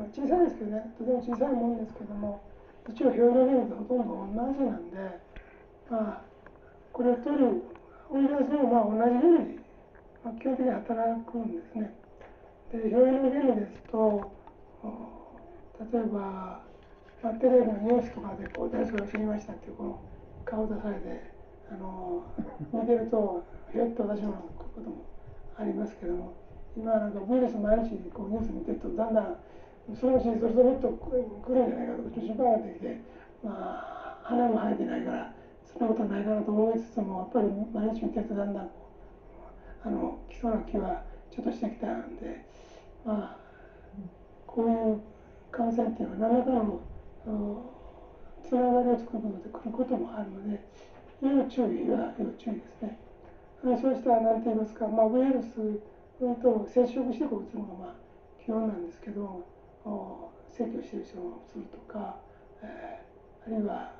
って小さいですけどね、とても小さいもんですけども、一応表の原理とほとんど同じなんで、まあ、これを取る、追い出すのは同じ原理、基本的に働くんですね。で、表現の原理ですと、例えば、テレビのニュースとかで誰それを知りましたっていうこの顔を出されて、見てると、ひょっと私のこともありますけども、今なんかウイルス毎日ニュース見てると、だんだんそのうちそれともっと来るんじゃないかとか、心配になってきて、花も生えてないから、そんなことないかなと思いつつも、やっぱり毎日見てるとだんだん来そうな気はちょっとしてきたんで、こういう感染っていうのは何らかのつながりを作ることで来ることもあるので、要注意は要注意ですね。そうした何て言いますか、ウイルスと接触してうつるのが基本なんですけど、咳をしている人がうつるとか、あるいは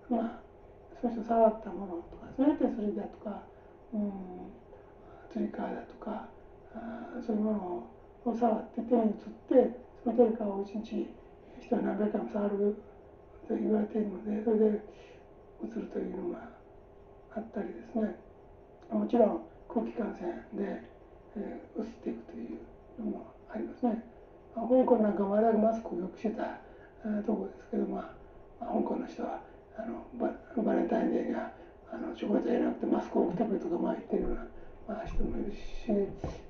その人触ったものとか、それってそれだとか、つり革だとか、そういうものを触って手に移って、そのトリカを1日人は何百回も触ると言われているので、それでうつるというのがあったりですね、もちろん空気感染で、移っていくというのもありますね。香港なんかまだマスクをよくしてたところですけど、香港の人はバレンタインデーにはチョコレートじゃなくてマスクを送ってくれとか言ってるような、人もいるし、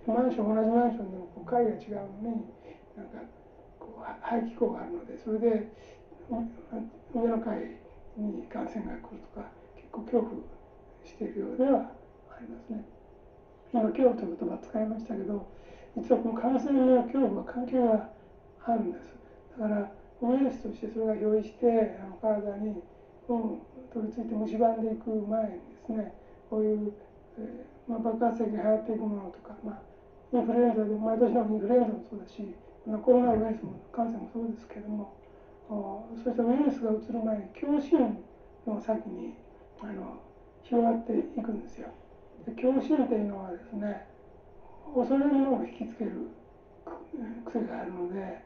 同じマンションでも階が違うのになんか排気口があるので、それで上の階に感染が来るとか、結構恐怖しているようではありますね。今恐怖という言葉を使いましたけど、実はこの感染の恐怖は関係があるんです。だからウイルスとしてそれが憑依して体に取り付いて蝕んでいく前にですね、こういう、爆発的に流行っていくものとか、インフルエンザで毎年のインフルエンザもそうだし、コロナウイルスも感染もそうですけれども、そうしたウイルスがうつる前に恐怖心の先に広がっていくんですよ。恐怖心というのはですね、恐れるものを引きつける癖があるので、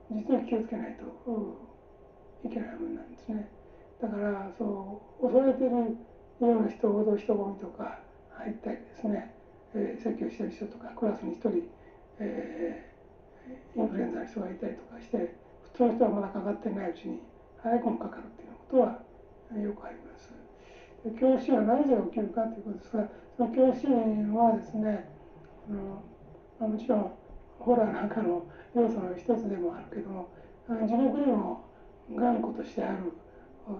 実に気をつけないといけないものなんですね。だから恐れてるような人ほど人混みとか入ったりですね、咳をしている人とかクラスに1人、インフルエンザの人がいたりとかして、普通の人はまだかかってないうちに早くもかかるということはよくあります。恐怖心はなぜ起きるかということですが、その恐怖心はですね、もちろんホラーなんかの要素の一つでもあるけども、地獄にも頑固としてある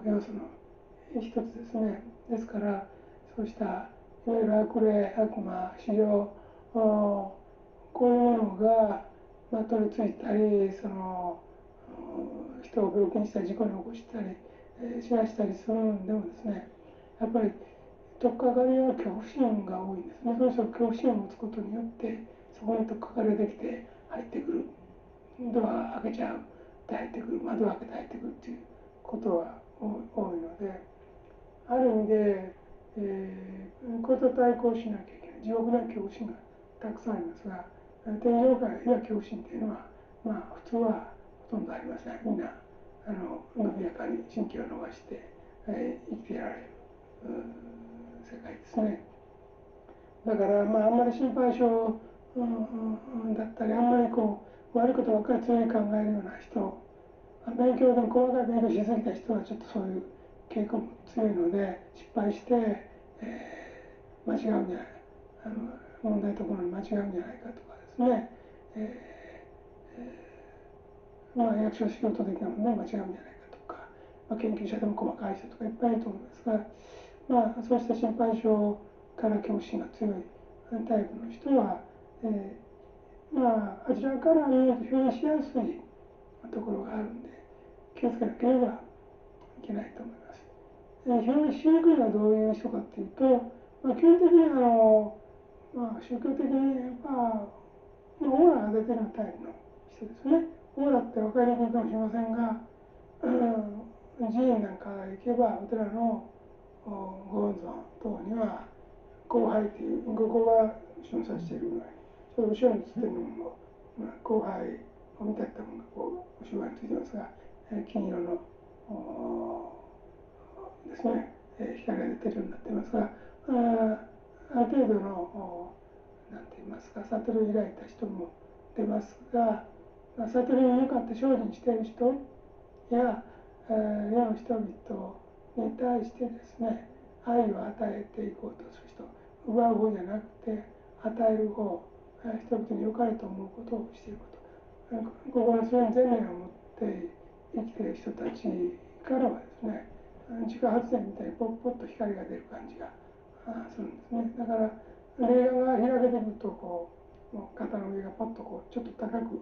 要素の一つですね。ですからそうしたいわゆる悪霊、悪魔、死霊、こういうものが、取り付いたり、人を病気にしたり事故に起こしたり、知らしたりするんでもですね、やっぱり取っかかりは恐怖心が多いんですね。その人が恐怖心を持つことによってそこに取っかかりができて入ってくる、ドア開けちゃうで入ってくる、窓を開けて入ってくるっていうことは多いので、ある意味で、これと対抗しなきゃいけない。地獄な恐怖心がたくさんありますが、天上界や恐怖心というのは、普通はほとんどありません。みんな伸びやかに神経を伸ばして、生きていられる世界ですね。だからあんまり心配性、だったり、あんまり悪いことばっかり常に考えるような人、勉強でも細かい勉強しすぎた人はちょっとそういう傾向も強いので、失敗して、間違うんじゃない、問題ところに間違うんじゃないかとかですね、役所仕事的なもので間違うんじゃないかとか、研究者でも細かい人とかいっぱいいると思いますが、そうした心配性から恐怖心が強いタイプの人は、あちらから見ると表現しやすいところがあるんで、気をつけなければいけないと思います。表現しにくいのはどういう人かっていうと、基本的に宗教的にオーラが出てるタイプの人ですね。オーラって分かりにくいかもしれませんが、寺院なんか行けばお寺のご本尊等には光背というここが示唆しているのに、ちょっと後ろに映っているのも光背見立てたものがこう後ろ側についてますが、金色のですね、光が出てるようになっていますが、ある程度のなんて言いますか、悟りを開いた人も出ますが、悟りに向かって精進している人や世の人々に対してですね、愛を与えていこうとする人、奪う方じゃなくて与える方、人々に良かれと思うことをしていること、ここのそれに善念を持って生きている人たちからはですね、自家発電みたいにポッポッと光が出る感じがするんですね。だから霊眼が開けてくるとこう肩の上がポッとこうちょっと高く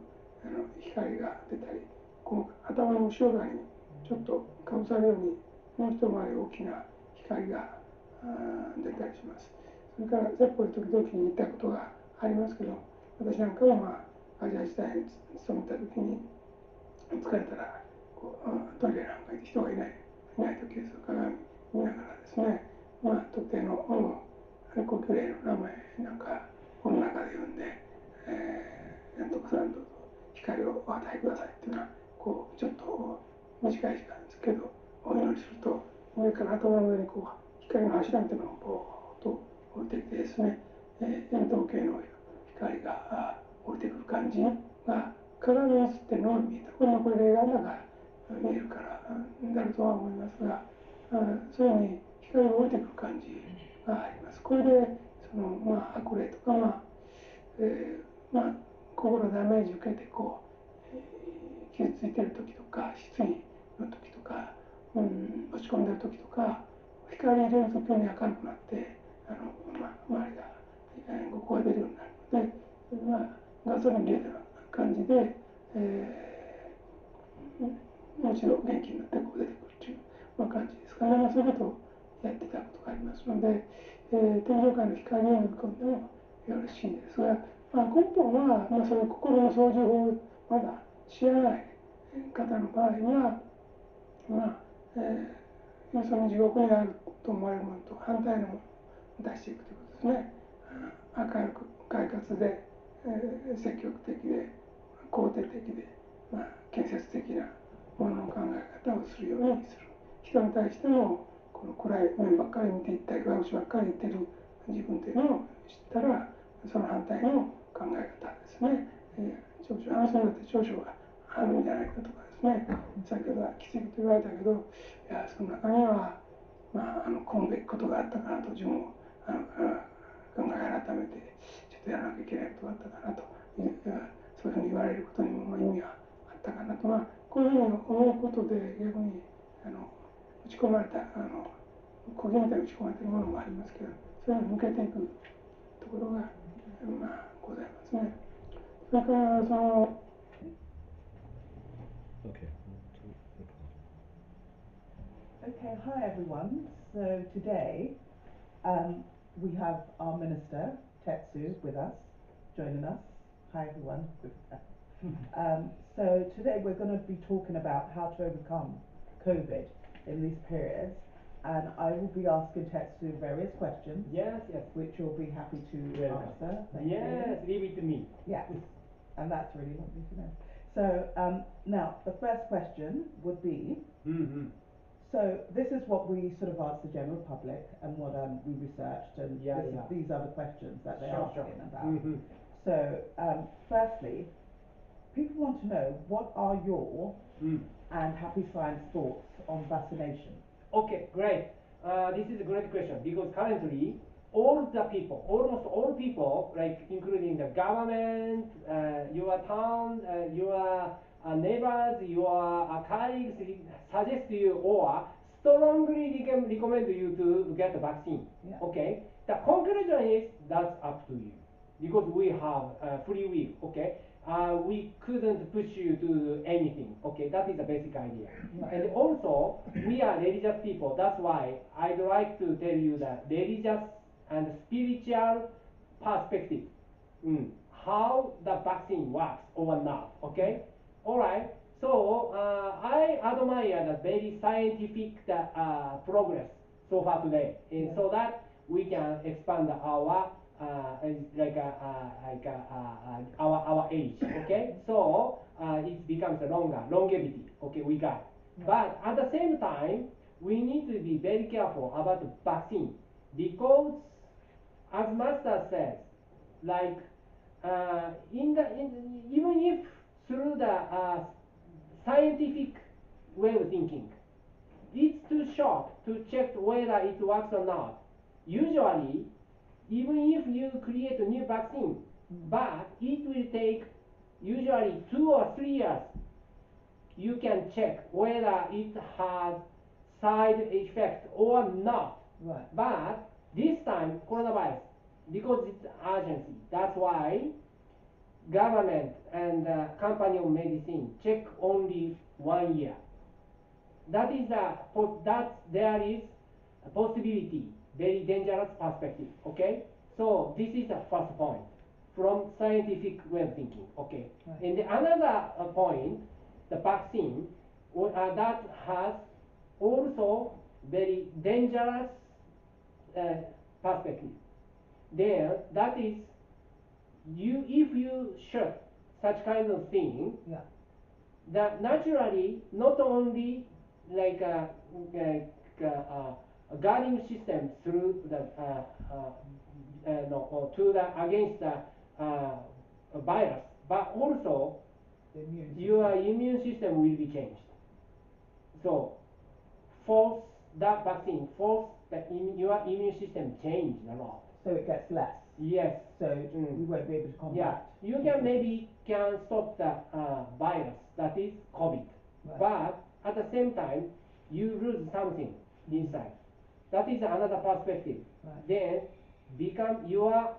光が出たり、こう頭の後ろ側にちょっとかぶさるようにもう一回り大きな光が出たりします。それから説法で時々言ったことがありますけど、私なんかもアジア時代に勤めた時に疲れたらこうトイレなんかに人がいない時です。鏡見ながらですね、特定の呼吸霊の名前なんかこの中で読んで、なんとかさんどうぞ光をお与えくださいっていうのはこうちょっと短い時間ですけど、お祈りすると上から頭の上にこう光の柱みたいなのがボーッと降りてきてですね、円筒形の光が降りてくる感じが鏡に映ってるのが見えた。これ霊眼だから見えるからだろうとは思いますが、そういうふうに光が降りてくる感じがあります。これでその悪霊とか心ダメージ受けてこう、傷ついてる時とか失意の時とか、落ち込んでる時とか光入れると急に明るくなって周りが、ここが出るようになるので、それはガソリン入れたような感じで、もう一度元気になってこう出てくるという、感じですかね。そういうことをやってたことがありますので、天上界の光を呼び込んでもよろしいんですが、根本は、そういう心の操縦法をまだ知らない方の場合は、その地獄にあると思われるものと反対のものを出していくということですね。明るく快活で、積極的で肯定的で、建設的なものの考え方をするようにする。人に対してもこの暗い面ばっかり見ていったり悪口ばっかり言ってる自分というのを知ったら、その反対の考え方ですね。長所あの人だって長所があるんじゃないかとかですね、先ほどはきついこと言われたけど、いやその中にはこむべきことがあったかなと、自分を考え改めてちょっとやらなきゃいけないことがあったかなという、そういうふうに言われることにも意味があったかなと、こういうふうに思うことで逆に打ち込まれた釘みたいに打ち込まれているものもありますけど、そういうのを抜けていくところがございますね。それからそのOkay, hi everyone. So today we have our minister Tetsu with us, joining us. Hi everyone. So today we're going to be talking about how to overcome COVID in these periods, and I will be asking Tetsu various questions. Yes, yes. Which you'll be happy to answer. Thank yes, you. Leave it to me. Yes, and that's really lovely to know. So now the first question would be. Mm-hmm. So this is what we sort of asked the general public and what we researched, and these are the questions that they're asking about. Mm-hmm. So firstly, people want to know what are your and Happy Science thoughts on vaccination? Okay, great. This is a great question because currently all the people, almost all people, like including the government, your town, your neighbors, your colleagues suggest you or strongly recommend you to get the vaccine. Yeah. Okay. The conclusion is that's up to you because we have free will. Okay. We couldn't push you to do anything. Okay, that is the basic idea. Right. And also, we are religious people. That's why I'd like to tell you that religious and spiritual perspective, how the vaccine works or not. Okay, all right. So I admire the very scientific progress so far today, and so that we can expand our is our age. Okay, so it becomes a longevity. Okay, we got. But at the same time, we need to be very careful about the vaccine because, as Master says, like even if through the scientific way of thinking, it's too short to check whether it works or not. Usually, even if you create a new vaccine, but it will take usually 2 or 3 years, you can check whether it has side effect or not. Right. But this time, coronavirus, because it's urgency, that's why government and company of medicine check only 1 year. That is there is a possibility, very dangerous perspective. Okay, so this is the first point from scientific way of thinking. Okay, Right. and another point, the vaccine that has also very dangerous uh, perspective. Then that is if you shoot such kind of thing, Yeah. that naturally not only like a guarding system through the no, or to the against the virus, but also The immune system. your immune system will be changed. So force that vaccine, force your immune system change a lot. So it gets less. Yes. So we won't be able to Yeah, combat. you can maybe can stop the virus that is COVID, Right. but at the same time you lose something inside. That is another perspective. Right. Then become your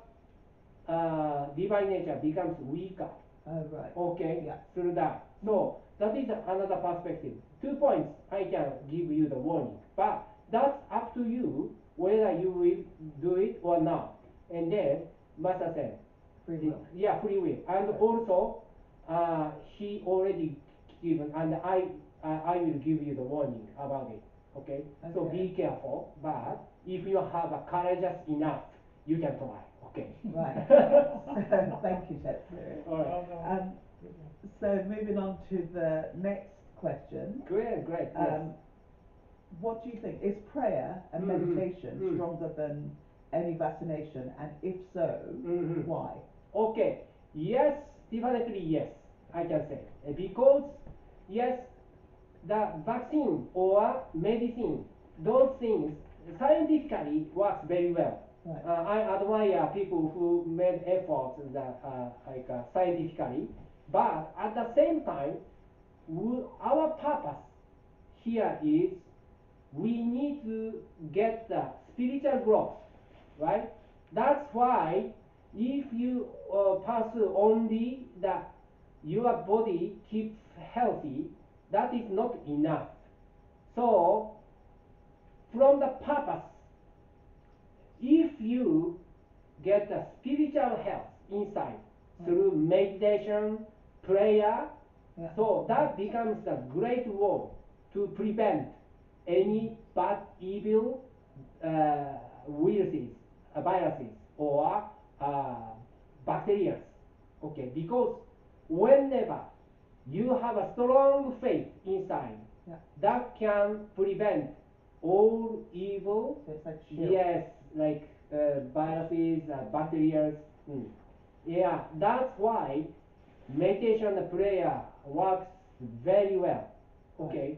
divine nature becomes weaker. Oh, right. Okay, Yeah. through that. So that is another perspective. 2 points I can give you the warning, but that's up to you whether you will do it or not. And then Master said, Free will. yeah, free will. And Right. also, he already given, and I will give you the warning about it. Okay? So Okay. be careful. But if you have a courageous enough, you can try. Okay. Right. So, thank you, Tetsu. All right. So moving on to the next question. Great, great. Yes. What do you think? Is prayer and meditation stronger than any vaccination? And if so, why? Okay. Yes, definitely yes. I can say because yes, the vaccine or medicine, those things scientifically works very well. Right. I admire people who made efforts that scientifically, but at the same time, our purpose here is we need to get the spiritual growth, right? That's why if you pursue only the your body keeps healthy, that is not enough. So from the purpose, if you get the spiritual health inside through meditation, prayer, Yeah. so that becomes a great wall to prevent any bad, evil viruses, viruses, or bacteria. Okay, because whenever you have a strong faith inside, Yeah. that can prevent all evil. So it's like a shield. Yes, like viruses, bacteria. Yeah, that's why meditation and prayer works very well. Okay.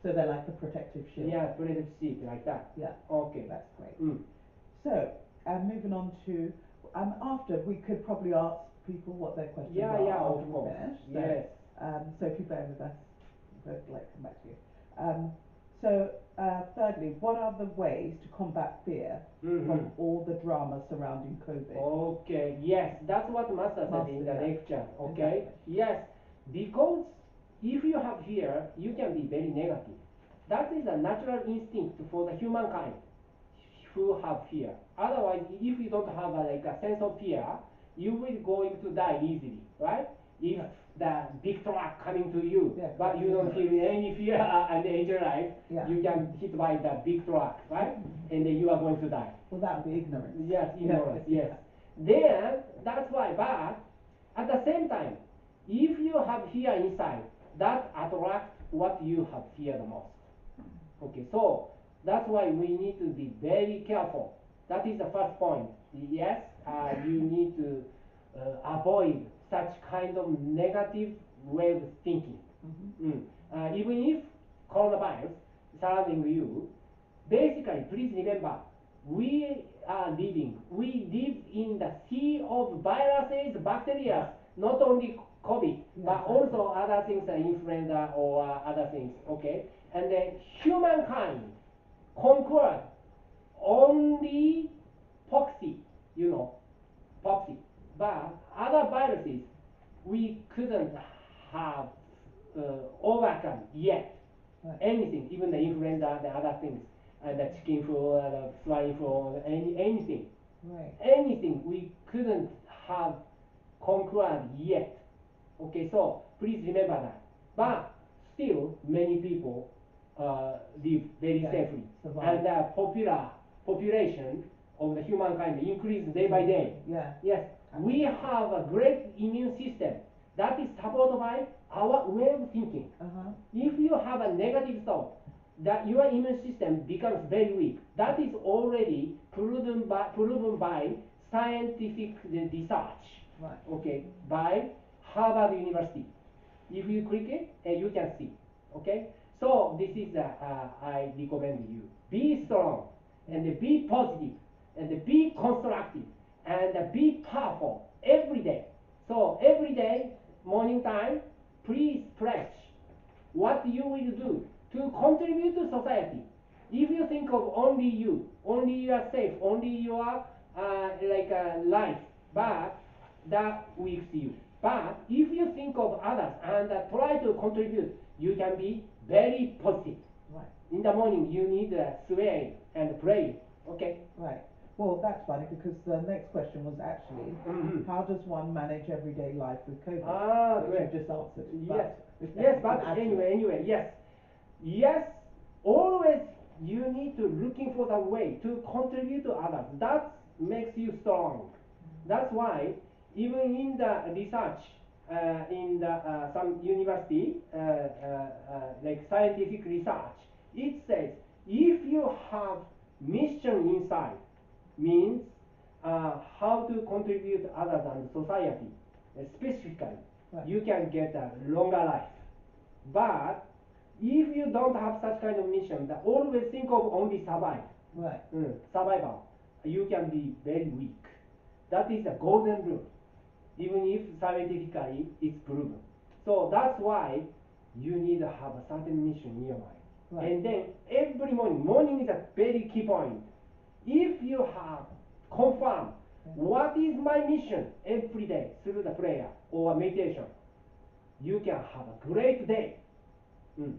So they're like a protective shield. Yeah, protective sheet like that. Yeah. Okay. That's great. Mm. So, moving on to, after we could probably ask people what their questions Yeah, are yeah, after of we course. finish. So, Yes. so if you bear with us, we'd like to come back to you. Thirdly, what are the ways to combat fear from all the drama surrounding COVID? Okay, yes, that's what Master said in the yeah. lecture. Okay, Exactly. yes, because if you have fear, you can be very negative. That is a natural instinct for the humankind who have fear. Otherwise, if you don't have like a sense of fear, you will going to die easily, right? If Right. the big truck coming to you, Yeah, but you don't feel any fear and enjoy life. Yeah. You can hit by the big truck, right? And then you are going to die. Well, that would be ignorance. Yes, ignorance, Yeah. yes. Then, that's why, but at the same time, if you have fear inside, that attracts what you have feared most. Okay, so that's why we need to be very careful. That is the first point. Yes, you need to avoid such kind of negative way of thinking. Even if coronavirus surrounding you, basically, please remember, we live in the sea of viruses, bacteria, not only COVID, but also other things like influenza or other things, okay? And then humankind conquered only poxy, poxy. But other viruses, we couldn't have overcome yet Right. anything, even the influenza, the other things, the chicken flu, the swine flu, anything. Right. Anything we couldn't have conquered yet. Okay, so please remember that. But still, many people live very safely, survive. and the population of the humankind increases day by day. Yeah. Yes, we have a great immune system that is supported by our way of thinking. If you have a negative thought, that your immune system becomes very weak. That is already proven by scientific research. Right. Okay, by Harvard University. If you click it, you can see. Okay, so this is I recommend you be strong and be positive and be constructive and be powerful every day. So every day, morning time, please pledge what you will do to contribute to society. If you think of only you, only yourself, only your life, but that weaks you. But if you think of others and try to contribute, you can be very positive. Right. In the morning, you need to swear and pray. Okay. Right. Well, that's funny because the next question was actually, how does one manage everyday life with COVID? Which Great. you just answered. Yes. But Yes, you but can add to it. anyway, yes. Yes, always you need to looking for the way to contribute to others. That makes you strong. That's why even in the research in the some university like scientific research, it says if you have mission inside, means how to contribute to others and society specifically, Right. you can get a longer life. But if you don't have such kind of mission, that always think of only survive, Right. survival, you can be very weak. That is a golden rule, even if scientifically it's proven. So that's why you need to have a certain mission in your mind. Right. And then every morning is a very key point. If you have confirmed what is my mission every day through the prayer or meditation, you can have a great day.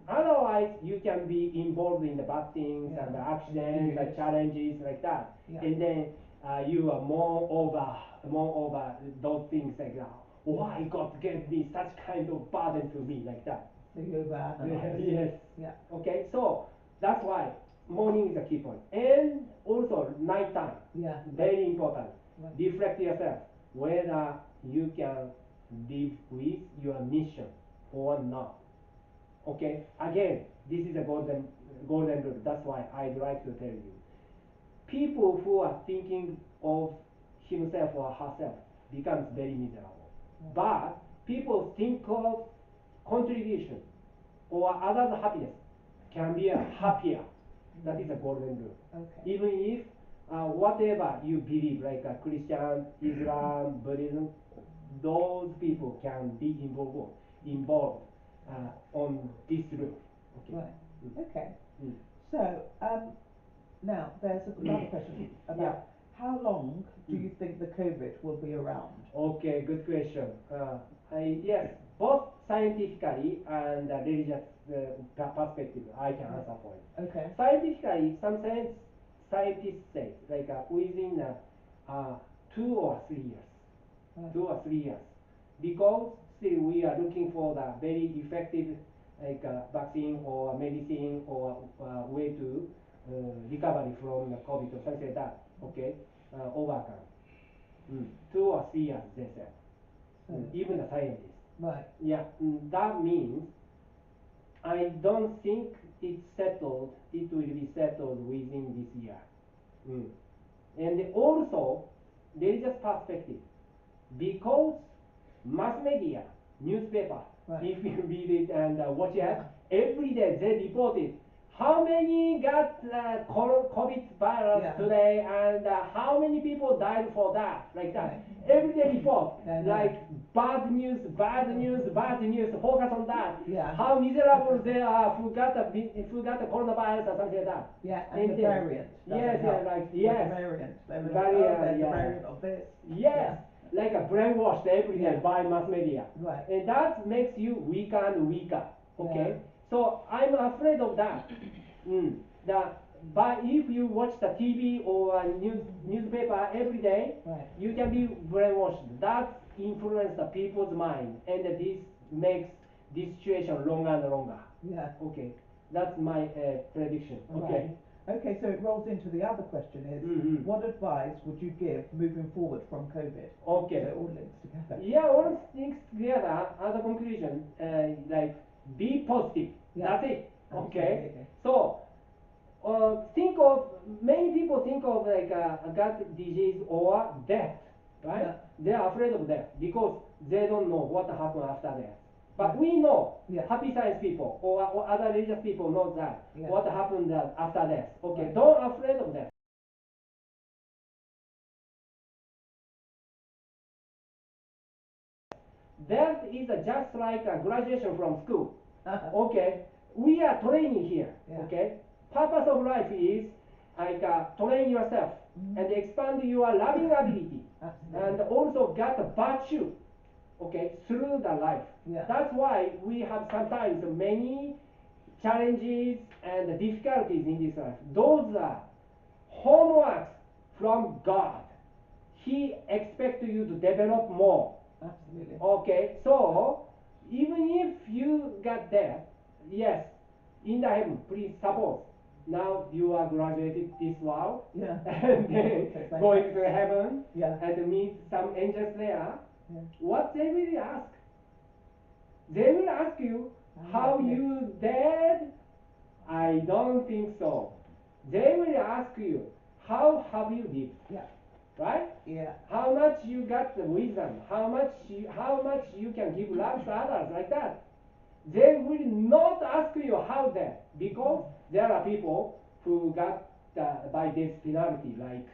Otherwise, you can be involved in the bad things and the accidents, the challenges like that, and then you are more over those things like that. Why God gave me such kind of burden to me like that? So you overanalyze. Yes. Yeah. Okay, so that's why morning is a key point, and also nighttime. Yeah. Very important. Right. Reflect yourself whether you can live with your mission or not. Okay, again, this is a golden rule. That's why I'd like to tell you. People who are thinking of himself or herself becomes very miserable. But people think of contribution or others' happiness can be a happier. That is a golden rule. Okay. Even if whatever you believe, like Christian, Islam, Buddhism, those people can be involved on this rule. Okay. Right. Okay. Mm. So now there's another question about how long do you think the COVID will be around? Okay, good question. Yes, both scientifically and religious perspective, I can answer for it. Okay. Scientifically, some scientists say like within 2 or 3 years, Right. 2 or 3 years, because still we are looking for the very effective vaccine or medicine or way to recovery from the COVID or something like that. Okay, overcome. 2 or 3 years, they said. Even the scientists. Right. Yeah, that means I don't think it's settled. It will be settled within this year. And also, religious perspective, because mass media, newspaper, Right. if you read it and watch it, every day they reported how many got COVID virus Yeah. today and how many people died for that, like that. Right. Every day report, I know. like bad news, bad news, bad news, focus on that. Yeah. How miserable they are who got the coronavirus or something like that. Yeah, and the variant. Yes, help yeah, like, with yes. the variant. They were like, Variant, there's yeah. the variant of this. Yes, like a brainwashed every day Yeah. by mass media. Right. And that makes you weaker and weaker. Okay? So I'm afraid of that. But if you watch the TV or newspaper every day, Right. you can be brainwashed. That influences the people's mind, and this makes this situation longer and longer. Yeah. Okay, that's my prediction. Okay. Right. Okay, so it rolls into the other question is, what advice would you give moving forward from COVID? Okay. So it all links together. Yeah, all things together as a conclusion, like be positive. Yeah. That's it. Okay. Absolutely. So think of many people think of like a gut disease or death, right? Yeah. They are afraid of death because they don't know what happened after death. But Yeah. we know, Yeah. happy science people or other religious people know that Yeah. what happened after death. Okay, Right. don't afraid of death. That is just like a graduation from school. Okay, we are training here. Yeah. Okay, purpose of life is like train yourself and expand your loving ability Absolutely. and also get a virtue. Okay, through the life. Yeah. That's why we have sometimes many challenges and difficulties in this life. Those are homeworks from God. He expects you to develop more. Absolutely. Okay, so even if you got there, yes, in the heaven, please suppose now you are graduated this world Yeah. and then Okay, thank going you. to heaven Yeah. and meet some angels there. Yeah. What they will ask? They will ask you how Lovely. you did. I don't think so. They will ask you how have you lived, Yeah. right? Yeah. How much you got the wisdom, how much you can give love to others, like that. They will not ask you how that, because there are people who got by this penalty, like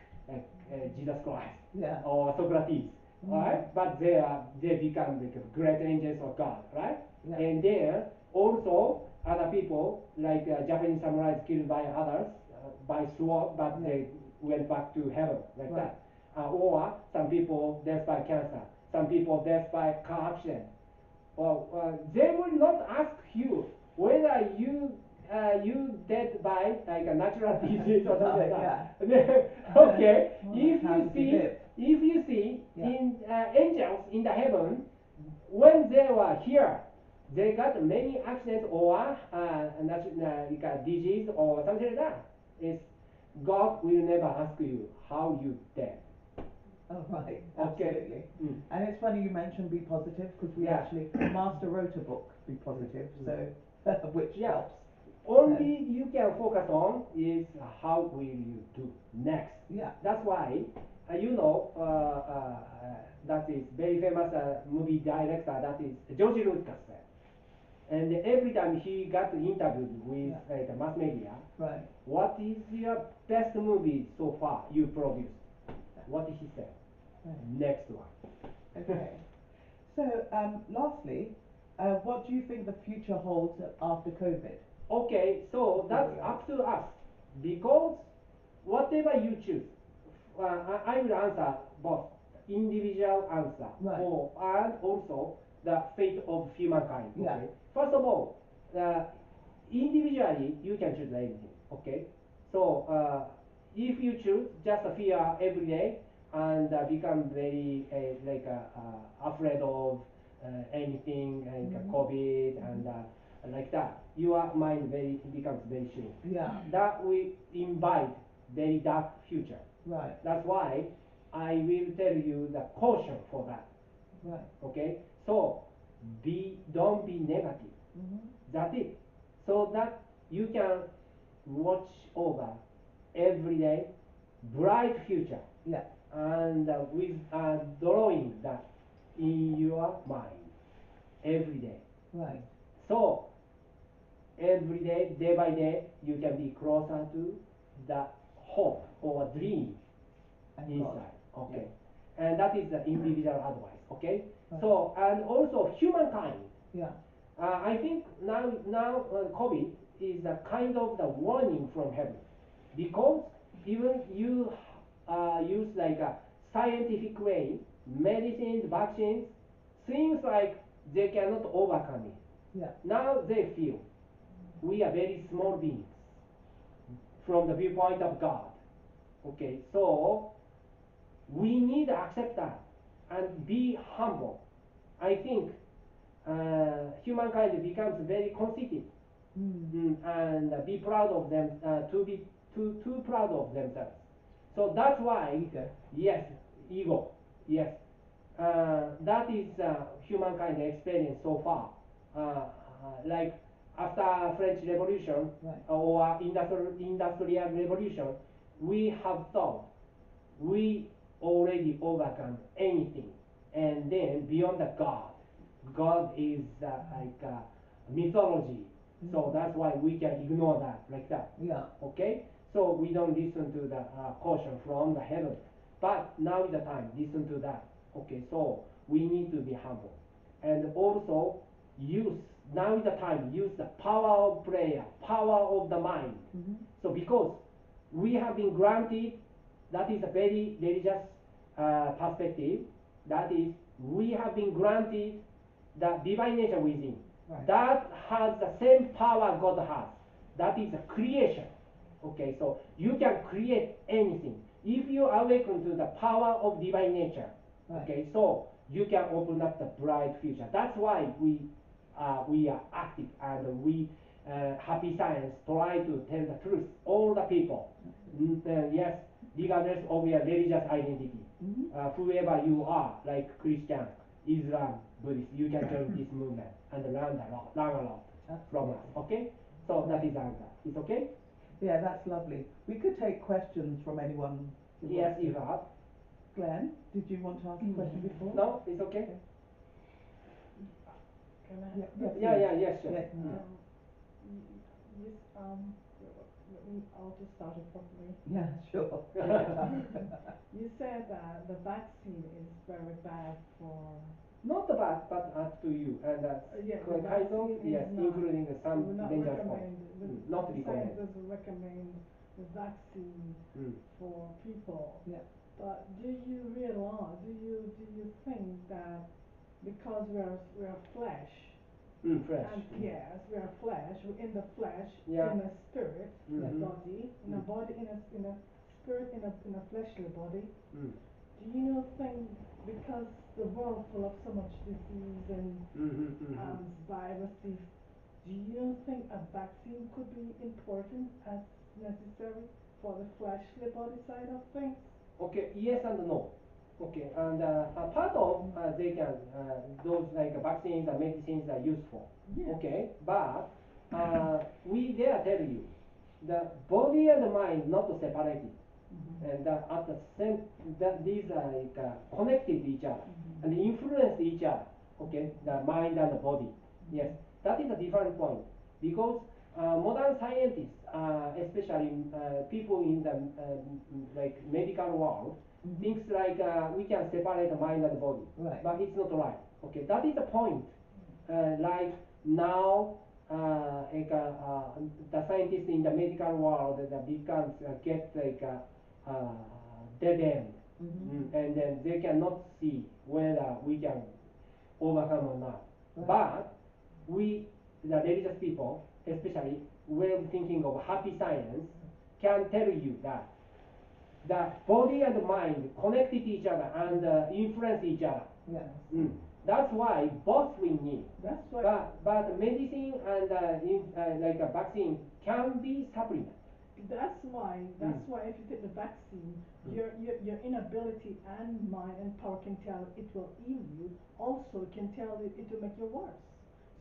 Jesus Christ Yeah. or Socrates, right? But they become like great angels of God, right? Yeah. And there also other people like Japanese samurais killed by others by sword, but Yeah. they went back to heaven, like Right. that. Or some people death by cancer, some people death by car accident. Well, they will not ask you whether you dead by like a natural disease or something like that. Okay, if How you did you see, live? if you see Yeah. in angels in the heaven, when they were here, they got many accidents or like a disease or something like that. It's God will never ask you how you dead. Oh, right. Okay. Absolutely. Mm. And it's funny you mentioned be positive because we Yeah. actually, Master wrote a book, Be Positive, so which Yeah. helps. Only you can focus on is how will you do next. Yeah. That's why that is very famous movie director, that is George Lucas. And every time he got interviewed with like mass media, Right. what is your best movie so far you produced? What did he say? Right. Next one. Okay. So, lastly, what do you think the future holds after COVID? Okay, so that's up to us because whatever you choose, I will answer both individual answer Right. and also the fate of humankind. Okay. Yeah. First of all, individually you can choose anything. Okay. So if you choose just fear every day and become very afraid of anything like COVID and like that. Your mind becomes very shrink. Yeah. That will invite very dark future. Right. That's why I will tell you the caution for that. Right. Okay, so don't be negative. That's it. So that you can watch over every day bright future Yeah. and with drawing that in your mind every day. Right. So every day, day by day, you can be closer to the hope or dream And inside. God. Okay, and that is the individual advice. Okay, Right. so and also humankind. Yeah. I think now COVID is a kind of the warning from heaven, because even you use like a scientific way, medicines, vaccines, seems like they cannot overcome it. Yeah. Now they feel we are very small beings from the viewpoint of God. Okay, so we need to accept that and be humble. I think humankind becomes very conceited and be proud of them, to be too proud of themselves. So that's why, Ego. yes, ego, yes, that is humankind experience so far. Like after French Revolution Right. or industrial revolution, we have thought we already overcome anything, and then beyond the God, God is like mythology. So that's why we can ignore that like that. Yeah. Okay, so we don't listen to the caution from the heaven, but now is the time listen to that. Okay, so we need to be humble, and also use, now is the time, use the power of prayer, power of the mind. So because we have been granted, that is a very religious perspective, that is we have been granted the divine nature within. Right. That has the same power God has. That is a creation. Okay, so you can create anything. If you awaken to the power of divine nature, Right. okay, so you can open up the bright future. That's why we are active, and we happy science try to tell the truth all the people. Yes, regardless of your religious identity, whoever you are, like Christian, Islam, Buddhist, you can join this movement and learn a lot from us. Okay, so that is the answer. It's okay. Yeah, that's lovely. We could take questions from anyone who Yes, wants to. if you have. Glenn, did you want to ask a question before? No, it's okay. Can I? Yeah, yeah, Yeah, please. yeah, yes, sure. Yeah, Yes, let me, I'll just start it properly. yeah, sure. Take your time. You said that the vaccine is very bad for, Not the bad, but up to you. And yeah, the kind of, vaccine yes, is not, including some will not dangerous point. recommend, Not the recommend. science doesn't recommend the vaccine Mm. for people. Yeah. But do you realize, do you think that because we are flesh, Fresh. and yes, we are flesh, we're in the flesh, Yeah. in the spirit, Mhm. body, in a body, in a spirit, in a fleshly body. Mm. Do you not think because the world full of so much disease and viruses, do you not think a vaccine could be important as necessary for the fleshly body side of things? Okay, yes and no. Okay, and a part of they can those like vaccines and medicines are useful. Yes. Okay, but we dare tell you, the body and the mind not separated, and at the same, that these are like connected to each other and influence each other. Okay, the mind and the body. Yes, that is a different point, because modern scientists, especially people in the like medical world, thinks like we can separate the mind and the body, Right. but it's not right. Okay, that is the point. Like now, the scientists in the medical world that becomes get like dead end, and then they cannot see whether we can overcome or not. Right. But we, the religious people, especially when thinking of happy science, can tell you that the body and the mind connected each other and influence each other. Yeah. Mm. That's why both we need. That's why. But medicine and like a vaccine can be supplement. That's why if you take the vaccine, your inability and mind and power can tell it will heal you. Also, it can tell you it will make you worse.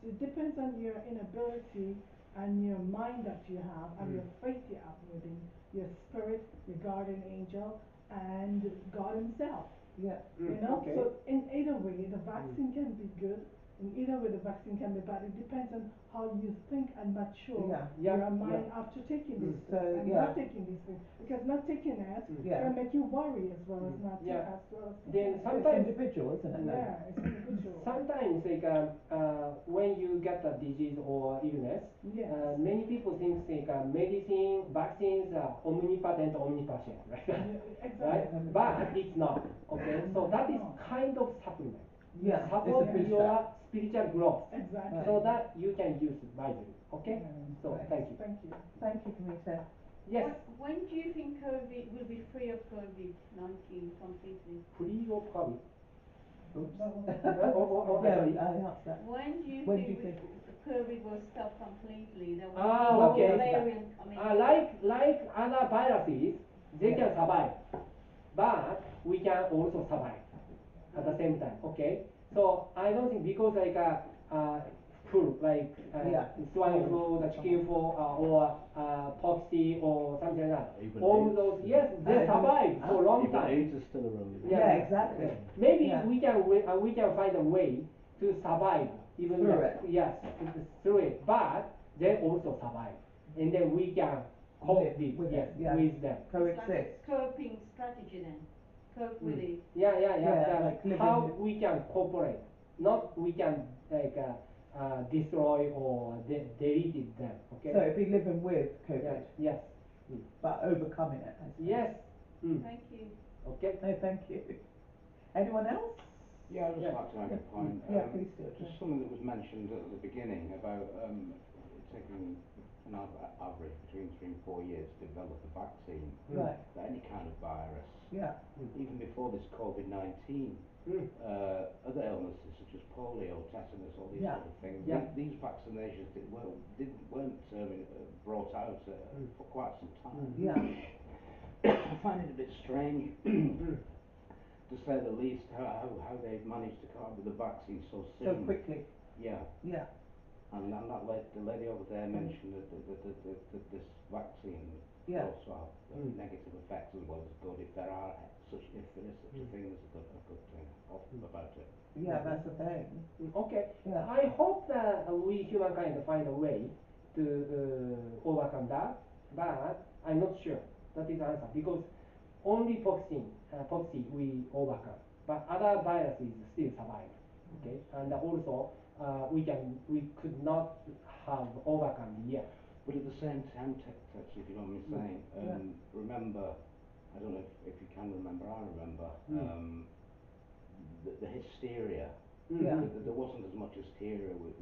So it depends on your inability and your mind that you have and your faith you have within your spirit, your guardian angel, and God Himself. Yeah. You know, Okay. so in either way, the vaccine can be good. In either way, the vaccine can be bad. It depends on how you think and mature Yeah. Yeah, your mind yeah. after taking these So, things and yeah. not taking these things. Because not taking it Yeah. can make you worry as well as not Yeah. as well as taking Then it. So it's sometimes individual, isn't it? Then? Yeah, it's individual. sometimes like when you get a disease or illness, Yes. many people think like medicine, vaccines are omnipotent, right? Yeah, Right? exactly. But it's not. Okay, so No, it's that is not. kind of supplement. Yeah. Yes, It's a Support yes. booster. your spiritual growth, Exactly. so that you can use wisely. Okay, so Right. thank you. Thank you. Thank you, Kamita. Yes, When do you think COVID will be free of COVID-19 completely? free of COVID. Oops. Yeah, Sorry. I answered that. When do you When do think you think? COVID will stop completely? There will Ah, be Well, no we okay. answered that. variant coming. Like other viruses, they Yeah. can survive, but we can also survive at the same time. Okay, so I don't think because like flu, like Yeah. swine Cold. flu, the chicken flu, or poxy or something like that. Even All AIDS. those, yes, they Even- survive huh? for a long Even time. AIDS is still around. Yeah, exactly. Maybe Yeah. we can find a way to survive even Through the, it. yes, through it, but they also survive, and then we can cope Live with yes it, yeah. with them. It's like a Coexist. coping strategy then. Cope with it. Yeah. Yeah, like living How with- we can cooperate, not we can like destroy or deleted them. Okay. So it'd be living with Yeah. COVID, Yes. Mm. but overcoming it, I suppose. Yes. Mm. Thank you. Okay. No, thank you. Anyone else? Yeah, I'd just Yeah. like to make Yeah. a point. Yeah, please do. Just something that was mentioned at the beginning about it taking an average between 3 and 4 years to develop a vaccine Right. for any kind of virus. Yeah. Even before this COVID-19, Mm. other illnesses such as polio, tetanus, all these Yeah. sort of things, Yeah. these vaccinations weren't brought out for quite some time. Yeah. I find it a bit strange Mm. to say the least, how they've managed to come up with the vaccine so So soon. quickly. Yeah, Yeah. and the lady over there mentioned that this vaccine Yeah. could also have negative effects as well as good if there is such a thing as a good thing about it. Yeah, that's the thing. Okay. Yeah. I hope that we humankind find a way to overcome that, but I'm not sure that is the answer because only poxy we overcome, but other viruses still survive. Okay, and also we could not have overcome yet. But at the same time, if you know what I'm saying, Yeah. remember, I don't know if you can remember, I remember, the hysteria. Yeah. There wasn't as much hysteria with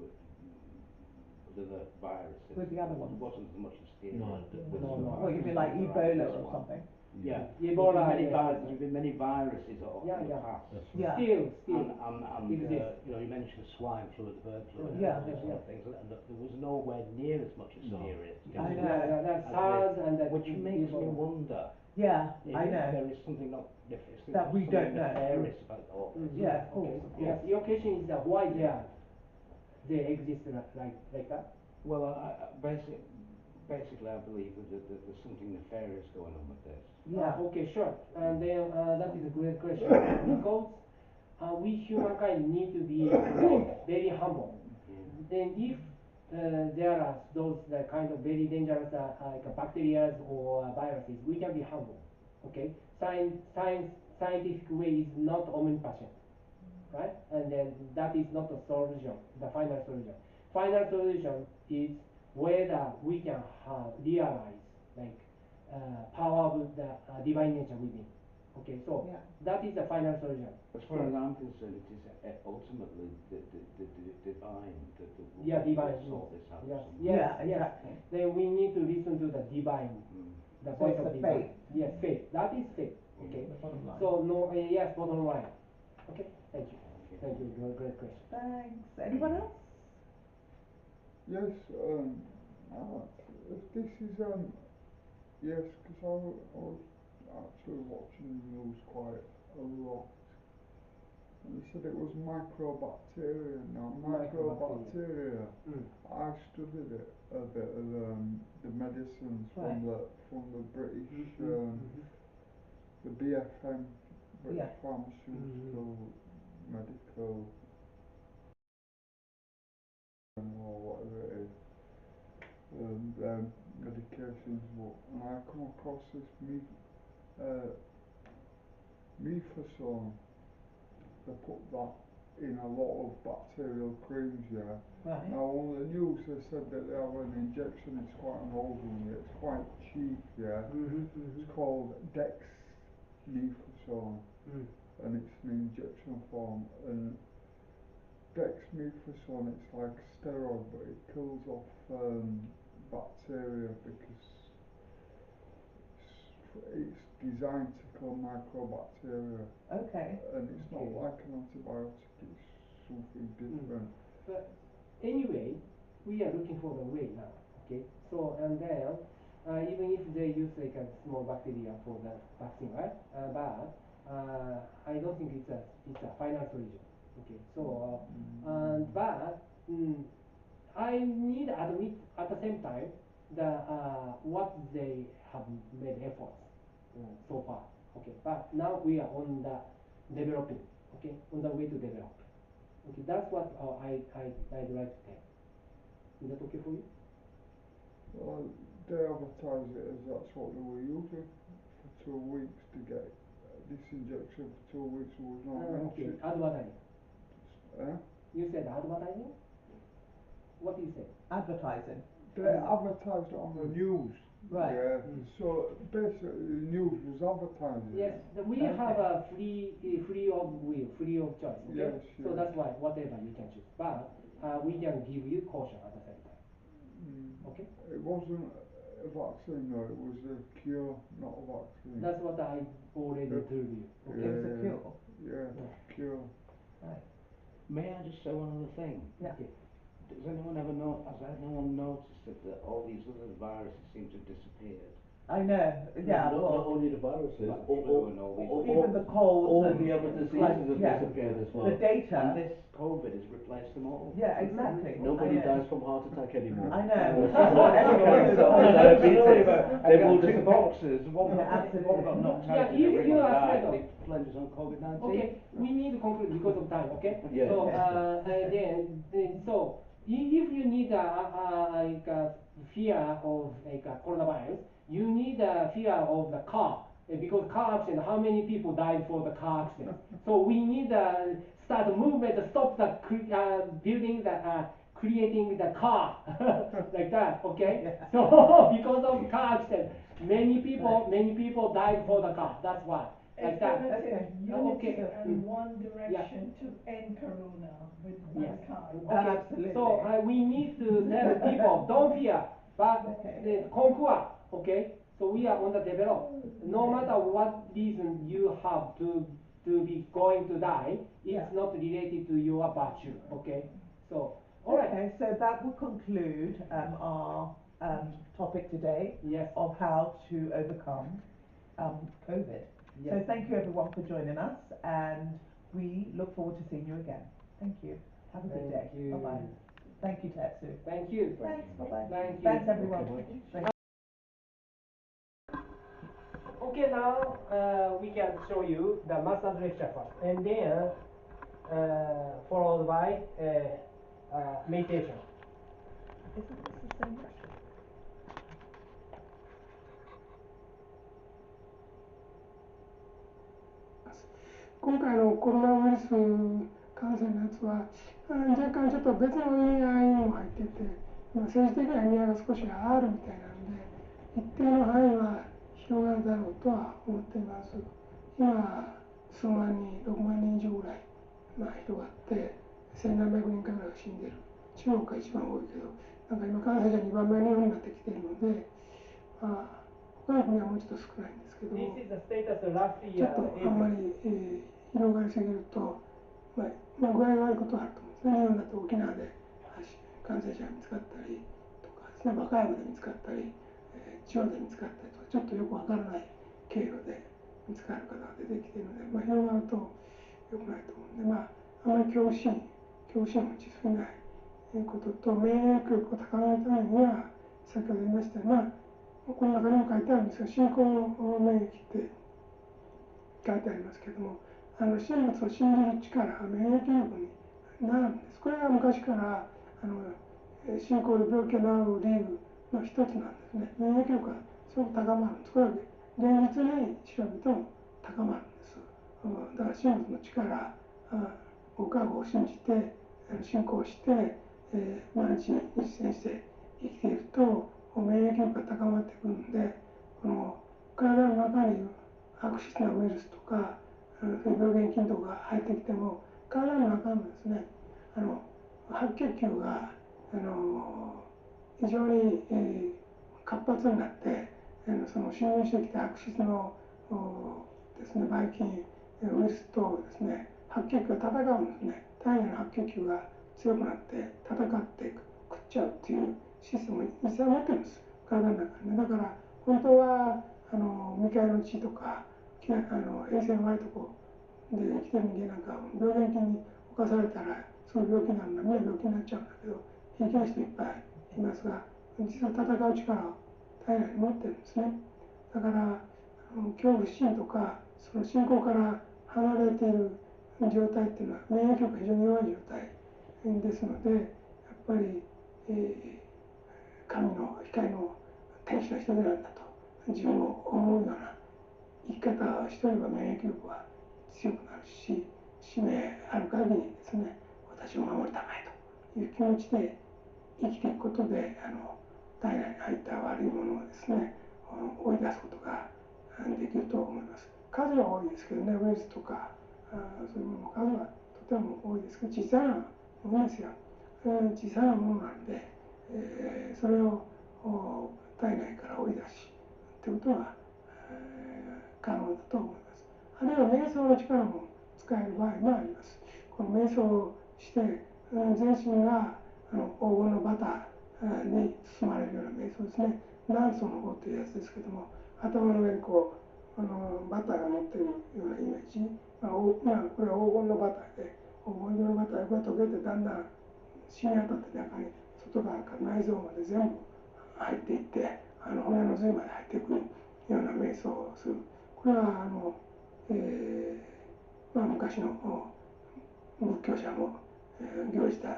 the viruses. With the other There ones. wasn't as much hysteria No, with no, the no. Well, you mean virus like as there are with Ebola this or one. something? Yeah. Ebola, yes, There's been many viruses Yeah, in the yeah. past. That's Yeah. right. Still And exists. You know, you mentioned swine flu, the bird flu, and Yeah. all these sort of things, and there was nowhere near as much No. hysteria. I know. Yeah, that's As SARS this, and that which makes me Ebola. wonder Yeah, I if know. there is something That we don't know. nefarious about all this. Yeah, of course, Okay. of course. Yes. Your question is why they exist like that? Well, basically, I believe that there's something nefarious going on with this. Yeah. Okay, sure. And then that is a great question because we humankind need to be like very humble. Yeah. And if there are those kind of very dangerous like bacteria or viruses, we can be humble. Okay, scientific way is not omnipotent, right? And then that is not the solution, the final solution. Final solution is whether we can realize like power of the divine nature within. Okay, so Yeah. that is the final solution. As far as I'm concerned, it is ultimately the divine that Yeah, divine. will sort this out Yes, somehow. yes, Yeah, yes. exactly. Then we need to listen to the divine, Mm. the So voice it's of the divine. faith. Yes, faith. That is faith. Okay. The bottom line. So no, yes, bottom line. Okay. Thank you. Thank you. Great question. Thanks. Anyone else? Yes, if this is, yes, because I was actually watching the news quite a lot, and they said it was microbacteria. Now, microbacteria, I studied it a bit of the medicines Right. from the British, Mm-hmm. the BFM, British Yeah. Pharmaceutical Medical or whatever it is, medications, and I come across this methasone. They put that in a lot of bacterial creams, yeah. Right. Now on the news they said that they have an injection, it's quite an old one, it's quite cheap, yeah. It's called dexamethasone, and it's an injection form, and dexamethasone, it's like steroid, but it kills off bacteria because it's designed to kill microbacteria. Okay. And it's not like an antibiotic, it's something different. But anyway, we are looking for the way now. Okay. So and then even if they use like a small bacteria for the vaccine, right? But I don't think it's a final solution. Okay. So but I need to admit at the same time the what they have made efforts so far. Okay, but now we are on the developing. Okay, on the way to develop. Okay, that's what I'd like to tell. Is that okay for you? Well, they advertise it as that's what they were using for 2 weeks to get this injection for 2 weeks was not Okay, mentioned. advertising. Eh? You said advertising? What do you say? Advertising. They advertised it on the news. Right. Yeah. So basically the news was advertising. Yes, we have a free of choice. Okay. Yes, So yes. that's why whatever you can choose, but we can give you caution at the same time. Okay. It wasn't a vaccine though, it was a cure, not a vaccine. That's what I already told you. Okay. It was a cure. Yeah, cure. Right. May I just say one other thing? Yeah. Okay. Has anyone noticed that all these other viruses seem to have disappeared? I know. Yeah. Not Well, only the viruses, Flu and all these even the colds all and the other like, diseases have yeah, disappeared as well. the data. And this COVID has replaced them all. Yeah, exactly. Nobody I know. dies from heart attack anymore. I know. Cancer or diabetes, they've all Two disappeared. boxers, one absolutely. got knocked Yeah, out if and the you ring are died, afraid and he blamed it on COVID-19. Okay, we need to conclude because of time. Okay. Yeah. So then so if you need like fear of like coronavirus, you need fear of the car because car accident. How many people died for the car accident? So we need start a movement to stop the building the creating the car like that. Okay. Yeah. So because of car accident, many people died for the car. That's why. Like that. Affirmative, unity Okay. and one direction to end corona with Yes. mankind. Okay. Absolutely. So we need to tell people don't fear, but Okay. conquer. Okay. So we are on the develop. No matter what reason you have to be going to die, it's Yeah. not related to your virtue. Okay. So all right. Okay, so that will conclude our topic today Yes. of how to overcome COVID. Yes. So thank you everyone for joining us, and we look forward to seeing you again. Thank you. Have a good day. Thank you. Bye bye. Thank you, Tetsu. Thank you. Thanks. Bye bye. Thank you. Thanks everyone. Okay, Thank Okay, now we can show you the master's lecture first, and then followed by meditation. Isn't this the same lecture?今回のコロナウイルス感染のやつは若干ちょっと別の意味合いにも入ってて、政治的な意味合いが少しあるみたいなので、一定の範囲は広がるだろうとは思っています。今数万人、6万人以上ぐらい、広がって千何百人かぐらいが死んでる。中国が一番多いけど、なんか今感染者2番目のようになってきているので、他の国はもうちょっと少ないんですけど、This is the status last ちょ year. っとあんまり広がりすぎると、まあ、具合が悪いことはあると思うんですね。日本だと沖縄で感染者が見つかったりとかですね、和歌山で見つかったり、千葉で見つかったりとか、ちょっとよくわからない経路で見つかる方が出てきているので、まあ、広がると良くないと思うんで、まあ、あまり恐怖心を持ちすぎないことと、免疫力を高めるためには、先ほど言いましたように、まあ、この中にも書いてあるんですが、信仰免疫って書いてありますけども、生物を信じる力が免疫力になるんです。これは昔から信仰で病気が治る理由の一つなんですね。免疫力がすごく高まるんです。これは現実に調べても高まるんです。だから生物の力、ご加護を信じて、信仰して、毎日実践して生きていると、免疫力が高まってくるんで、この体の中に悪質なウイルスとか、病原菌とか入ってきても、体の中のですね、白血球が非常に、活発になって、その侵入してきた悪質のですね、ばい菌、ウイルスとですね、白血球が戦うんですね。体内の白血球が強くなって戦って食っちゃうっていうシステムを実際持ってるんです、体の中にね。だから本当は未開の地とか衛生の悪いとこで生きてる人間なんか病原菌に侵されたらすぐ病気になるんだ、みんな病気になっちゃうんだけど、平気な人いっぱいいますが、実は戦う力を体内に持ってるんですね。だから恐怖心とかその信仰から離れている状態っていうのは免疫力が非常に弱い状態ですので、やっぱり、神の光の天使の一人なんだと自分を思うような生き方をしておれば免疫力は強くなるし、使命ある限りですね、私を守るためという気持ちで生きていくことで、体内に入った悪いものをですね、追い出すことができると思います。数は多いですけどね、ウイルスとかそういうものの数はとても多いですけど、小さなものですよ。小さなものなので、それを体内から追い出しということは、可能だと思います。あるいは瞑想の力も使える場合もあります。この瞑想をして、全身が黄金のバターに包まれるような瞑想ですね。南宋の方というやつですけども、頭の上にこうバターが乗っているようなイメージ、これは黄金のバターで、黄金色のバターが溶けてだんだん染み渡って中に外側から内臓まで全部入っていって、骨の髄まで入っていくような瞑想をする。これは昔の仏教者も行じた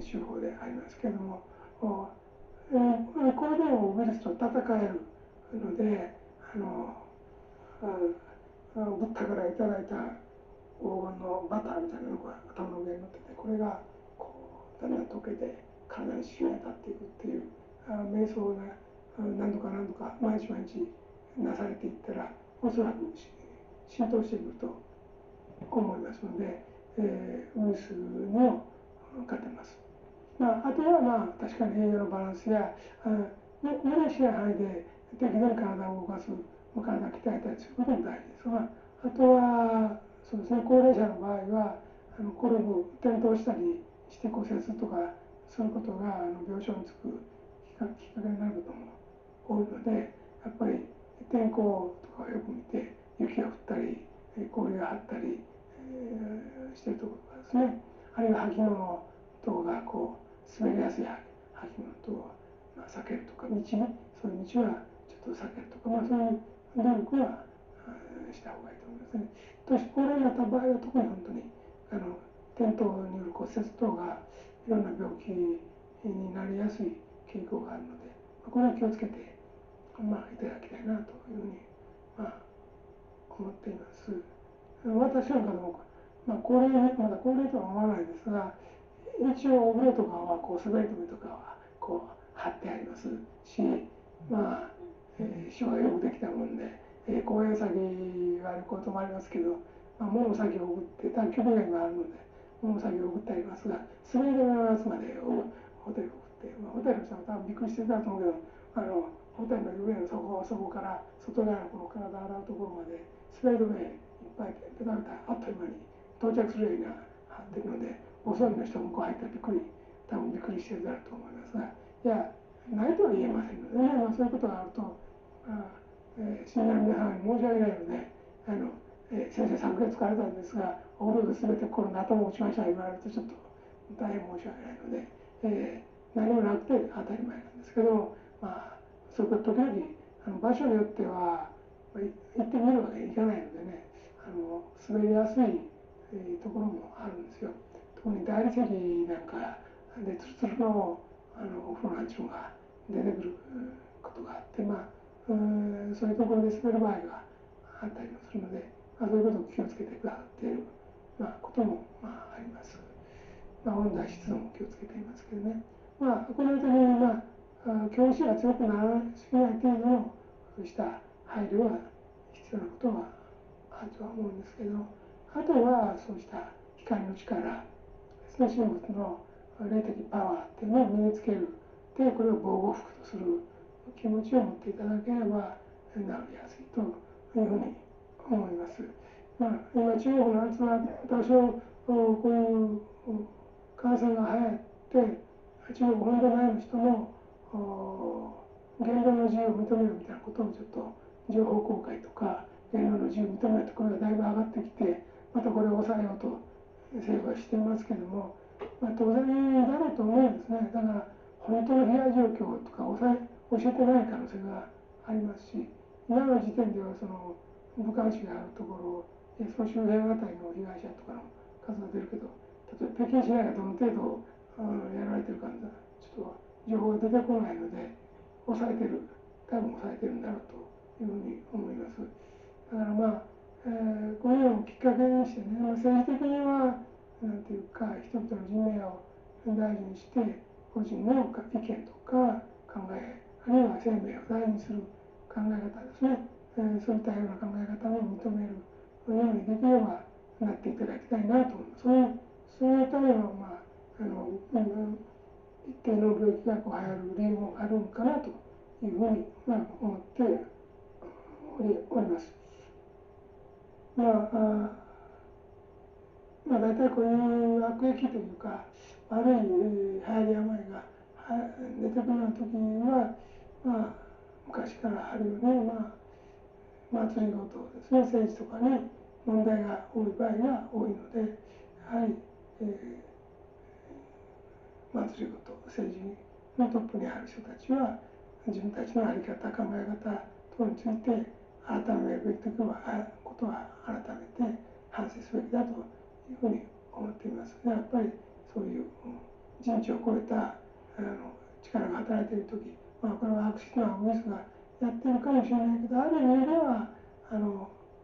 手法でありますけれども、これでもウイルスと戦えるので、ブッダからいただいた黄金のバターみたいなのが頭の上に乗ってて、これがこうだんだん溶けて体に染み渡っていくっていう瞑想が何度か毎日なされていったら、おそらく浸透してくると思いますので、ウイルスにも勝てます。あとは確かに栄養のバランスや無理しない範囲で適度に体を動かす、体を鍛えたりすることも大事ですが、あとはそうですね、高齢者の場合は転倒したりして骨折とかそういうことが病床につくきっかけになることも多いので、やっぱり天候とかをよく見て、雪が降ったり氷が張ったり、しているところですね、あるいは履物等がこう滑りやすい履物等を避けるとか、そういう道はちょっと避けるとか、そういう努力はした方がいいと思いますね。年高齢になった場合は特に本当に転倒による骨折等がいろんな病気になりやすい傾向があるので、これは気をつけていただきたいなというふうに思っています。私なんかでも、まだ高齢とは思わないですが、一応お風呂とかはこう滑り止めとかはこう貼ってありますし、塩がよくできたもんで、公園先は旅行泊まりますけど、物先を送って、極限があるので物先を送ってありますが、滑り止めのやつまでホテル送って、ホテルの人は多分びっくりしてるかと思うけど、ホテルの上の底から外側のこの体洗うところまで滑り止めいっぱいペタペタあっという間に到着するようなってるので、ご存知の人もこう入ったら多分びっくりしてるだろうと思いますが、いや、ないとは言えませんのでね、そういうことがあると、信者の皆様に申し訳ないので、先生3ヶ月疲れたんですが、お風呂で全てコロナ頭を打ちましたと言われるとちょっと大変申し訳ないので、何もなくて当たり前なんですけども、そういう時々場所によっては、行ってみるわけにいかないのでね、滑りやすい、ところもあるんですよ。特に大理石なんかでツルツルのお風呂なんちゅうのが出てくることがあって、そういうところで滑る場合があったりもするので、そういうことを気をつけてくださっている、ことも、あります。温度や湿度も気をつけていますけどね。この時に、教師が強くならすぎない程度のそうした配慮は必要なことはあるとは思うんですけど、あとはそうした光の力ですね、神仏の霊的パワーっていうのを身につける。で、これを防護服とする気持ちを持っていただければ治りやすいというふうに思います。今中国の夏は多少こういう感染が流行って、中国本土内の人の言論の自由を認めるみたいなことをちょっと情報公開とか言論の自由を認めるところがだいぶ上がってきて、またこれを抑えようと政府はしていますけども、当然だろうと思うんですね。だから本当の被害状況とか教えてない可能性がありますし、今の時点ではその武漢市があるところ、その周辺あたりの被害者とかの数が出るけど、例えば北京市内がどの程度やられてるかちょっと情報が出てこないので、多分抑えてるんだろうというふうに思います。だからこういうのをきっかけにしてね、政治的にはなんていうか人々の人命を大事にして個人の意見とか考え、あるいは生命を大事にする考え方ですね、そういったような考え方も認めるようにできればなっていただきたいなと思います。そういうための、一定の病気が流行る理由もあるのかなというふうに、思っております。大体こういう悪疫というか悪い流行り病が出てくるような時は、昔からあるように、祭りごとですね、政治とかに問題が多い場合が多いので、やはり、祭りごと政治のトップにある人たちは自分たちの在り方考え方等について改めるべきことは改めて反省すべきだというふうに思っています。やっぱりそういう人知を超えた力が働いている時、これは悪質なウイルスがやってるかもしれないけど、ある意味では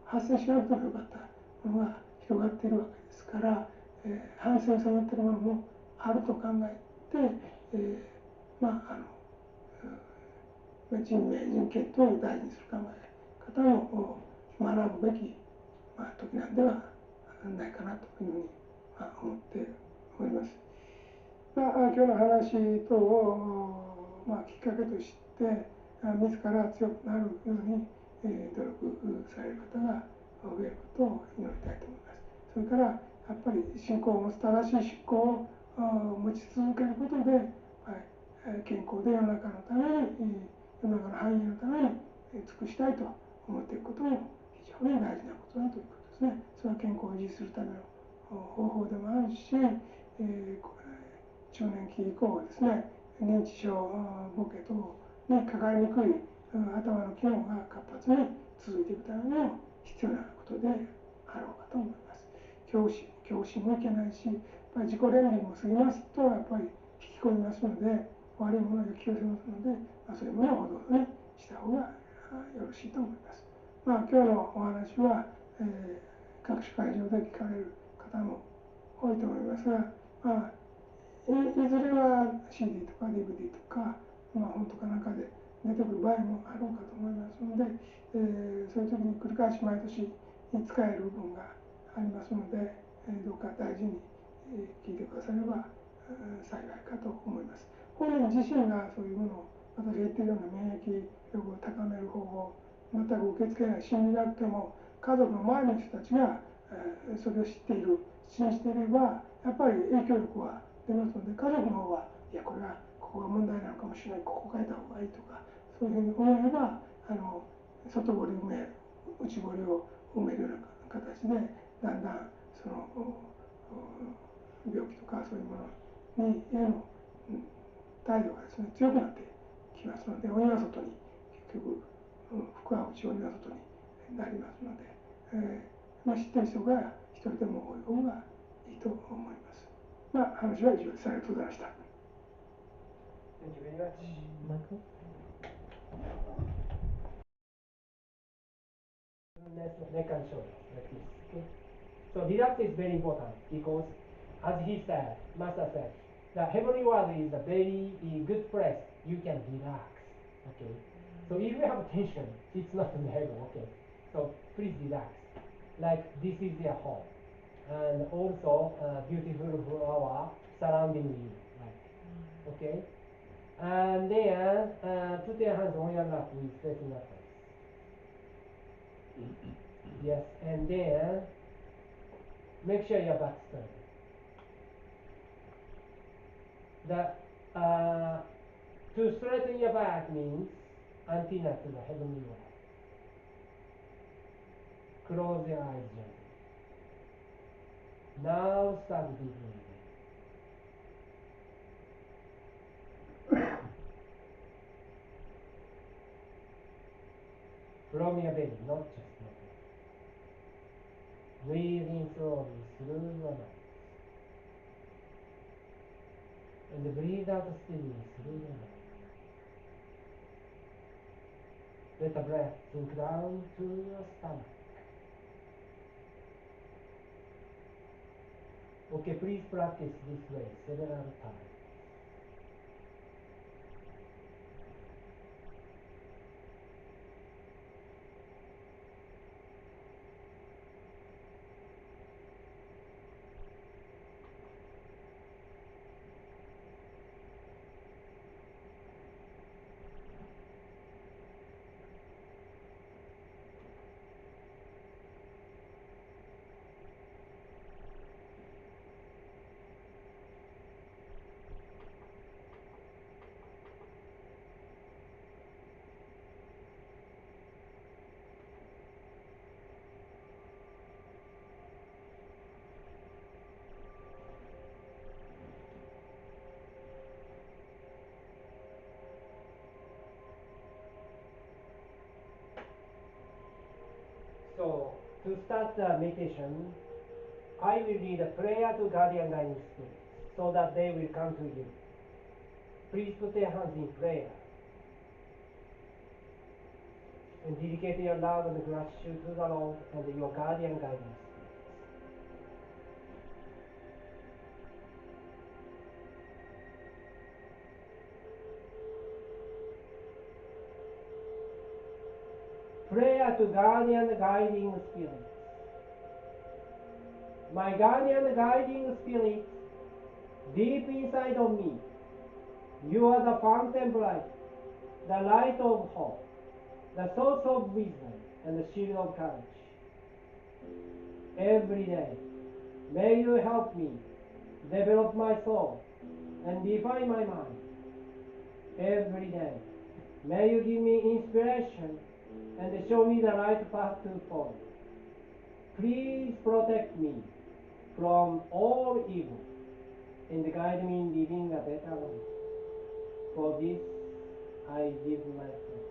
発生しなくてもよかったものが広がっているわけですから、反省をされているものもあると考えて、人命人権等を大事にする考え方を学ぶべき、時なんではないかなというふうに思っております。今日の話等を、きっかけとして自ら強くなるように、努力される方が増えることを祈りたいと思います。それからやっぱり信仰を持つ正しい信仰を持ち続けることで、健康で世の中のために、世の中の繁栄のために尽くしたいと思っていくことも非常に大事なことだということですね。それは健康を維持するための方法でもあるし、中年期以降ですね、認知症、ボケ等にかかりにくい頭の機能が活発に続いていくためにも必要なことであろうかと思います。恐怖心もいけないし、やっぱり自己憐憫も過ぎますとやっぱり引き込みますので、悪いものを引き寄せますので、そういうものをほどほどにした方がよろしいと思います。今日のお話は、各種会場で聞かれる方も多いと思いますが、いずれは CD とか DVD とか、本とかなんかで出てくる場合もあろうかと思いますので、そういう時に繰り返し毎年使える部分がありますので、どうか大事に聞いてくだされば幸いかと思います。本人自身がそういうものを、私が言っているような免疫力を高める方法、全く受け付けない信じなくても、家族の周りの人たちがそれを知っている、信していればやっぱり影響力は出ますので、家族の方はいやこれはここが問題なのかもしれない、ここ変えた方がいいとかそういうふうに思えば外堀を埋め内堀を埋めるような形でだんだんその病気とかそういうものにへの態度がですね強くなってきますので、鬼は外に結局福は内、鬼は外になりますので、知っている人が一人でも多い方がいいと思います。話は以上です。ありがとうございました。Thank you very much. Michael? Neck and shoulders, like this. Okay? So relax is very important because, as he said, Master said, the heavenly world is a very good place. You can relax. Okay. So if you have tension, it's not in heaven. Okay. So please relax. Like this is your home, and also beautiful flower surrounding you. Like, okay. And then put your hands on your lap with facing upwards. Yes, and then make sure your back straight. To straighten your back means antenna to the heavenly world. Close your eyes gently. Now start deep breathing. From your belly, not just your belly. Breathe in slowly through your nose. And breathe out steadily through your nose. Let the breath sink down to your stomach. Okay, please practice this way several times. So, to start the meditation, I will read a prayer to guardian guiding spirits so that they will come to you. Please put your hands in prayer and dedicate your love and gratitude to the Lord and your guardian guiding spirits. Prayer to guardian guiding spirits. My guardian guiding spirit, deep inside of me, you are the fountain of life, the light of hope, the source of wisdom, and the shield of courage. Every day, may you help me develop my soul and define my mind. Every day, may you give me inspiration and show me the right path to follow. Please protect me from all evil and guide me in living a better life. For this, I give my thanks.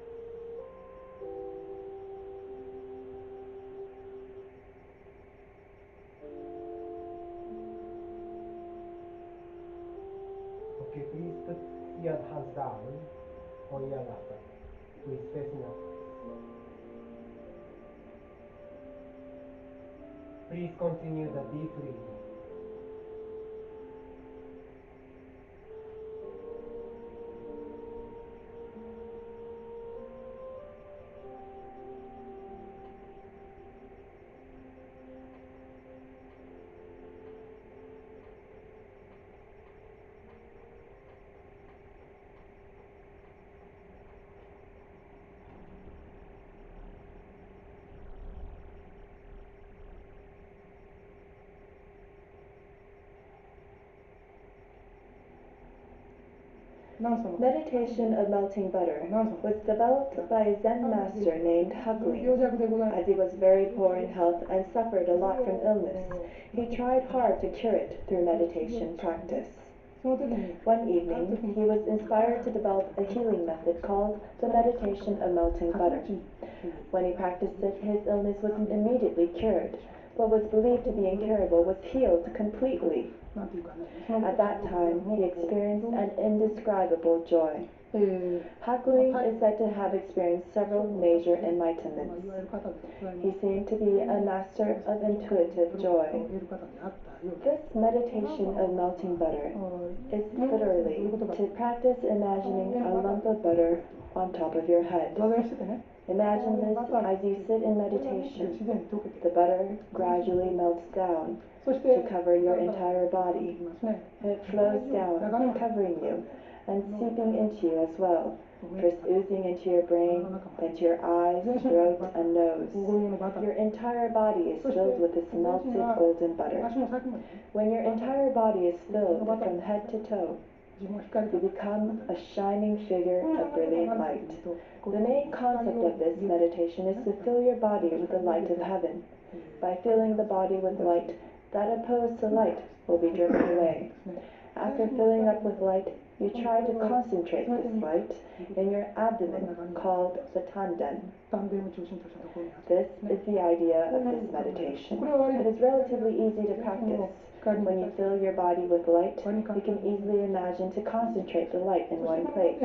Okay, please put your hands down on your lap with facing up. Please continue the deep breathing. Meditation of melting butter was developed by a Zen master named Huckling. As he was very poor in health and suffered a lot from illness, he tried hard to cure it through meditation practice. One evening, he was inspired to develop a healing method called the meditation of melting butter. When he practiced it, his illness wasn't immediately cured. What was believed to be incurable was healed completely. At that time, he experienced an indescribable joy. Hakuin is said to have experienced several major enlightenments. He seemed to be a master of intuitive joy. This meditation of melting butter is literally to practice imagining a lump of butter on top of your head. Imagine this as you sit in meditation. The butter gradually melts down to cover your entire body. It flows down, covering you and seeping into you as well, first oozing into your brain, then to your eyes, throat, and nose. Your entire body is filled with this melted golden butter. When your entire body is filled from head to toe, you become a shining figure of brilliant light. The main concept of this meditation is to fill your body with the light of heaven. By filling the body with light, that opposed to light will be driven away. After filling up with light, you try to concentrate this light in your abdomen, called the tanden. This is the idea of this meditation. It is relatively easy to practice. When you fill your body with light, you can easily imagine to concentrate the light in one place.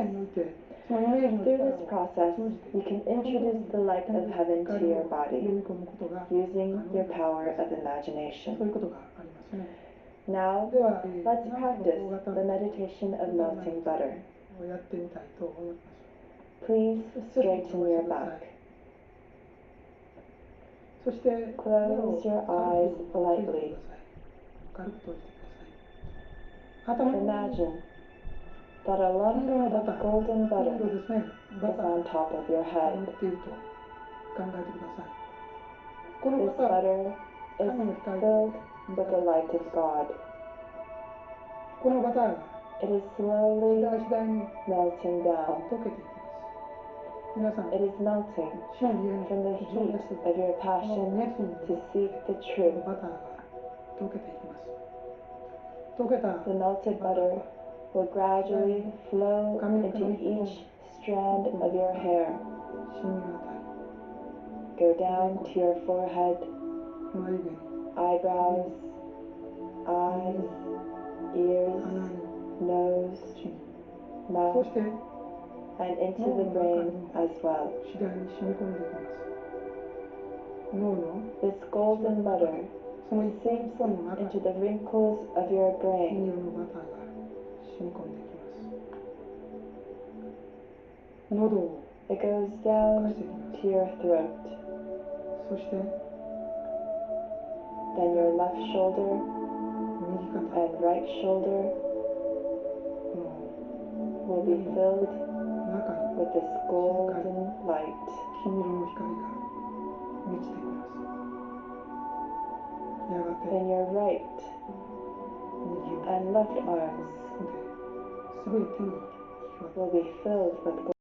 Through this process, you can introduce the light of heaven to your body, using your power of imagination. Now, let's practice the meditation of melting butter. Please straighten your back. Close your eyes lightly. Imagine that a lump of golden butter is on top of your head. This butter is filled with the light of God. It is slowly melting down. It is melting from the heat of your passion to seek the truth. The melted butter will gradually flow into each strand of your hair. Go down to your forehead, eyebrows, eyes, ears, nose, mouth, and into the brain as well. This golden butter seeps into the wrinkles of your brain. It goes down to your throat. Then your left shoulder and right shoulder will be filled with this golden light. Then your right and left arms will be filled with